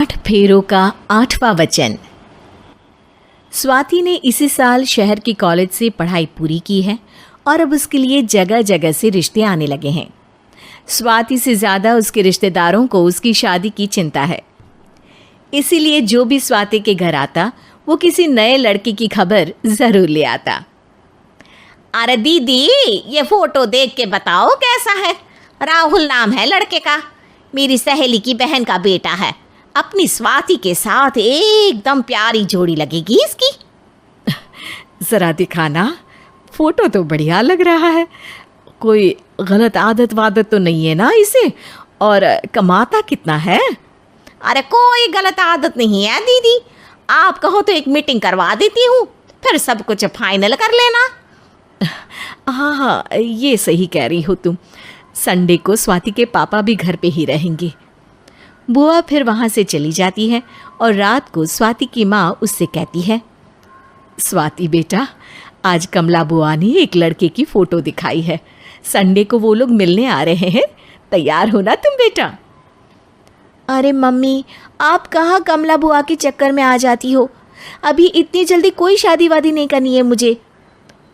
8 फेरों का 8वां वचन। स्वाति ने इसी साल शहर की कॉलेज से पढ़ाई पूरी की है और अब उसके लिए जगह जगह से रिश्ते आने लगे हैं। स्वाति से ज़्यादा उसके रिश्तेदारों को उसकी शादी की चिंता है, इसीलिए जो भी स्वाति के घर आता वो किसी नए लड़के की खबर ज़रूर ले आता। अरे दीदी, ये फोटो देख के बताओ कैसा है। राहुल नाम है लड़के का, मेरी सहेली की बहन का बेटा है। अपनी स्वाति के साथ एकदम प्यारी जोड़ी लगेगी इसकी। ज़रा दिखाना, फोटो तो बढ़िया लग रहा है। कोई गलत आदत वादत तो नहीं है ना इसे? और कमाता कितना है? अरे कोई गलत आदत नहीं है दीदी, आप कहो तो एक मीटिंग करवा देती हूँ, फिर सब कुछ फाइनल कर लेना। हाँ हाँ, ये सही कह रही हो तुम। संडे को स्वाति के पापा भी घर पे ही रहेंगे। बुआ फिर वहाँ से चली जाती है और रात को स्वाति की माँ उससे कहती है, स्वाति बेटा, आज कमला बुआ ने एक लड़के की फ़ोटो दिखाई है। संडे को वो लोग मिलने आ रहे हैं, तैयार हो ना तुम बेटा? अरे मम्मी, आप कहाँ कमला बुआ के चक्कर में आ जाती हो? अभी इतनी जल्दी कोई शादी वादी नहीं करनी है मुझे।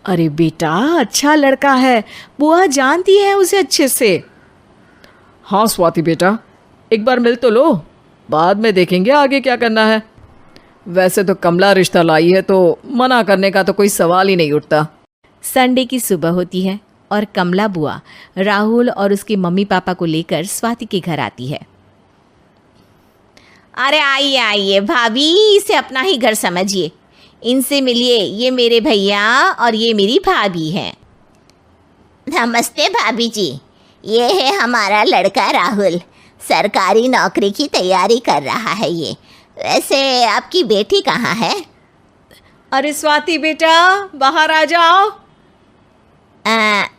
अरे बेटा, अच्छा लड़का है, बुआ जानती है उसे अच्छे से। हाँ स्वाति बेटा, एक बार मिल तो लो, बाद में देखेंगे आगे क्या करना है। वैसे तो कमला रिश्ता लाई है तो मना करने का तो कोई सवाल ही नहीं उठता। संडे की सुबह होती है और कमला बुआ राहुल और उसके मम्मी पापा को लेकर स्वाति के घर आती है। अरे आइए आइए भाभी, इसे अपना ही घर समझिए, इनसे मिलिए। ये मेरे भैया और ये मेरी भाभी हैं। नमस्ते भाभी जी, ये है हमारा लड़का राहुल, सरकारी नौकरी की तैयारी कर रहा है ये। वैसे आपकी बेटी कहाँ है? अरे स्वाति बेटा, बाहर आ जाओ।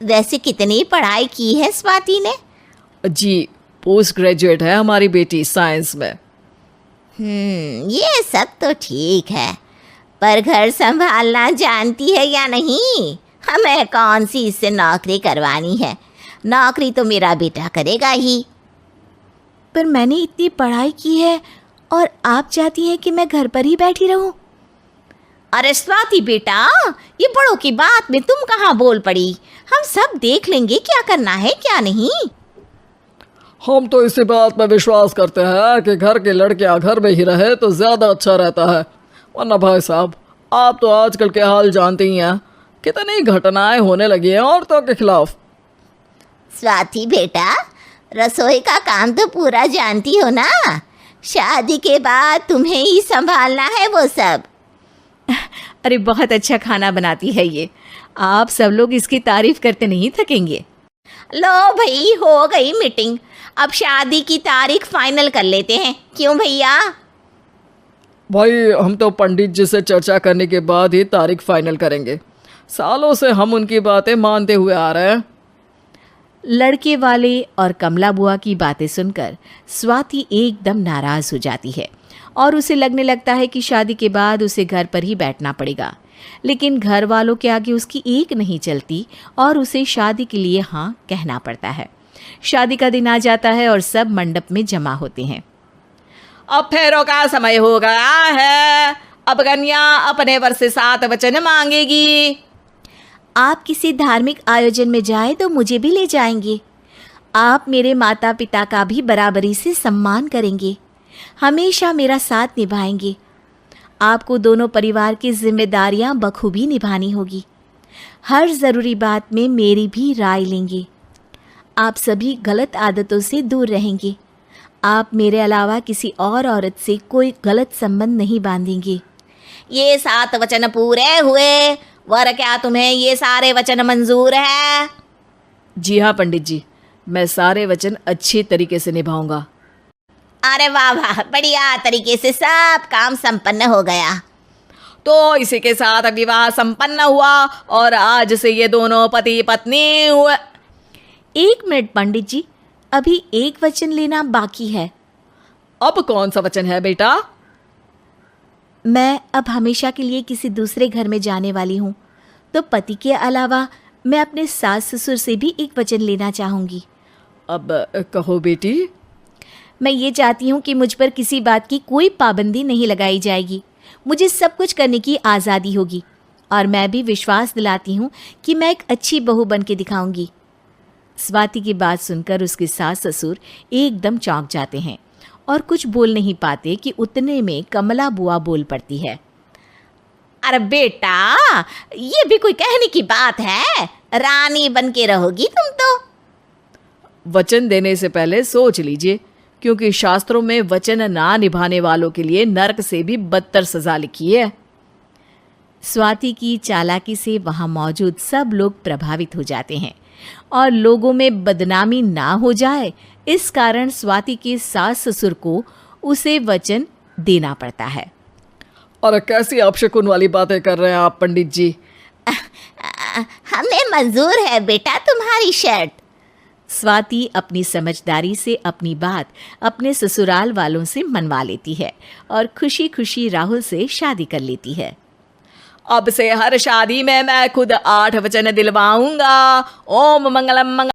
वैसे कितनी पढ़ाई की है स्वाति ने? जी, पोस्ट ग्रेजुएट है हमारी बेटी साइंस में। ये सब तो ठीक है, पर घर संभालना जानती है या नहीं? हमें कौन सी इससे नौकरी करवानी है, नौकरी तो मेरा बेटा करेगा ही। पर मैंने इतनी पढ़ाई की है और आप चाहती हैं कि मैं घर पर ही बैठी रहूं? अरे स्वाति बेटा, ये बड़ों की बात में तुम कहाँ बोल पड़ी? हम सब देख लेंगे क्या करना है क्या नहीं। हम तो इसी बात में विश्वास करते हैं कि घर के लड़कियां घर में ही रहे तो ज़्यादा अच्छा रहता है, वरना भाई साहब आप तो आजकल के हाल जानते ही हैं, कितनी घटनाएं होने लगी हैं औरतों के खिलाफ। स्वाति बेटा, रसोई का काम तो पूरा जानती हो ना? शादी के बाद तुम्हें ही संभालना है वो सब। अरे बहुत अच्छा खाना बनाती है ये, आप सब लोग इसकी तारीफ करते नहीं थकेंगे। लो भाई, हो गई मीटिंग, अब शादी की तारीख फाइनल कर लेते हैं, क्यों भैया? भाई हम तो पंडित जी से चर्चा करने के बाद ही तारीख फाइनल करेंगे, सालों से हम उनकी बातें मानते हुए आ रहे हैं। लड़के वाले और कमला बुआ की बातें सुनकर स्वाति एकदम नाराज़ हो जाती है और उसे लगने लगता है कि शादी के बाद उसे घर पर ही बैठना पड़ेगा। लेकिन घर वालों के आगे उसकी एक नहीं चलती और उसे शादी के लिए हाँ कहना पड़ता है। शादी का दिन आ जाता है और सब मंडप में जमा होते हैं। अब फेरों का समय हो गया है, अब कन्या अपने वर से 7 वचन मांगेगी। आप किसी धार्मिक आयोजन में जाएं तो मुझे भी ले जाएंगे। आप मेरे माता पिता का भी बराबरी से सम्मान करेंगे, हमेशा मेरा साथ निभाएंगे। आपको दोनों परिवार की जिम्मेदारियां बखूबी निभानी होगी। हर ज़रूरी बात में मेरी भी राय लेंगे। आप सभी गलत आदतों से दूर रहेंगे। आप मेरे अलावा किसी और औरत से कोई गलत संबंध नहीं बांधेंगे। ये 7 वचन पूरे हुए, वर क्या तुम्हें ये सारे वचन मंजूर है? जी हाँ पंडित जी, मैं सारे वचन अच्छी तरीके से निभाऊंगा। अरे वाह वाह, बढ़िया तरीके से सब काम संपन्न हो गया। तो इसी के साथ विवाह संपन्न हुआ और आज से ये दोनों पति पत्नी हुए। 1 मिनट पंडित जी, अभी एक वचन लेना बाकी है। अब कौन सा वचन है बेटा? मैं अब हमेशा के लिए किसी दूसरे घर में जाने वाली हूँ, तो पति के अलावा मैं अपने सास ससुर से भी एक वचन लेना चाहूँगी। अब कहो बेटी। मैं ये चाहती हूँ कि मुझ पर किसी बात की कोई पाबंदी नहीं लगाई जाएगी। मुझे सब कुछ करने की आज़ादी होगी और मैं भी विश्वास दिलाती हूँ कि मैं एक अच्छी बहू बन के दिखाऊंगी। स्वाति की बात सुनकर उसके सास ससुर एकदम चौंक जाते हैं और कुछ बोल नहीं पाते कि उतने में कमला बुआ बोल पड़ती है। अरे बेटा, ये भी कोई कहने की बात है? रानी बन के रहोगी तुम तो। वचन देने से पहले सोच लीजिए, क्योंकि शास्त्रों में वचन ना निभाने वालों के लिए नरक से भी बदतर सजा लिखी है। स्वाति की चालाकी से वहाँ मौजूद सब लोग प्रभावित हो जाते हैं और लोगों में बदनामी ना हो जाए, इस कारण स्वाति के सास ससुर को उसे वचन देना पड़ता है। अरे कैसी अपशकुन वाली बातें कर रहे हैं आप पंडित जी। हमें मंजूर है बेटा तुम्हारी शर्त। स्वाति अपनी समझदारी से अपनी बात अपने ससुराल वालों से मनवा लेती है और खुशी खुशी राहुल से शादी कर लेती है। अब से हर शादी में मैं खुद 8 वचन दिलवाऊंगा। ओम मंगलम मंगल